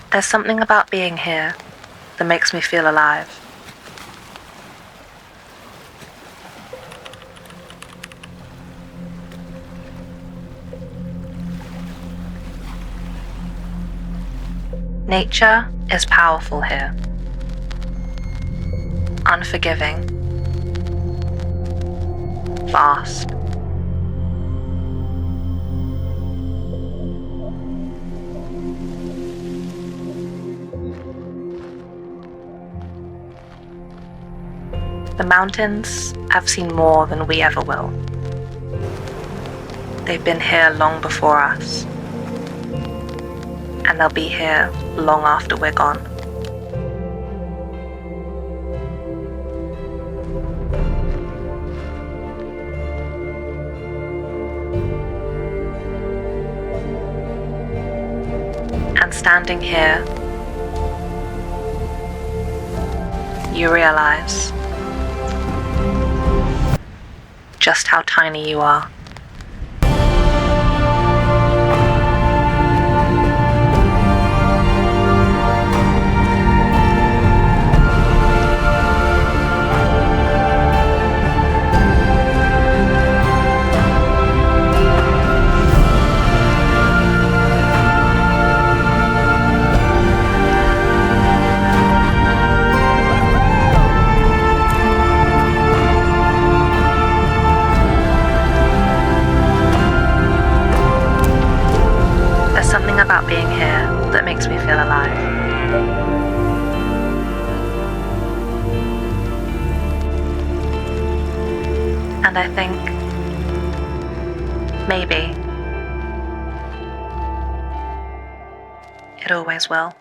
There's something about being here that makes me feel alive. Nature is powerful here, unforgiving, vast. The mountains have seen more than we ever will. They've been here long before us, and they'll be here long after we're gone. And standing here, you realize just how tiny you are. About being here that makes me feel alive. And I think maybe it always will.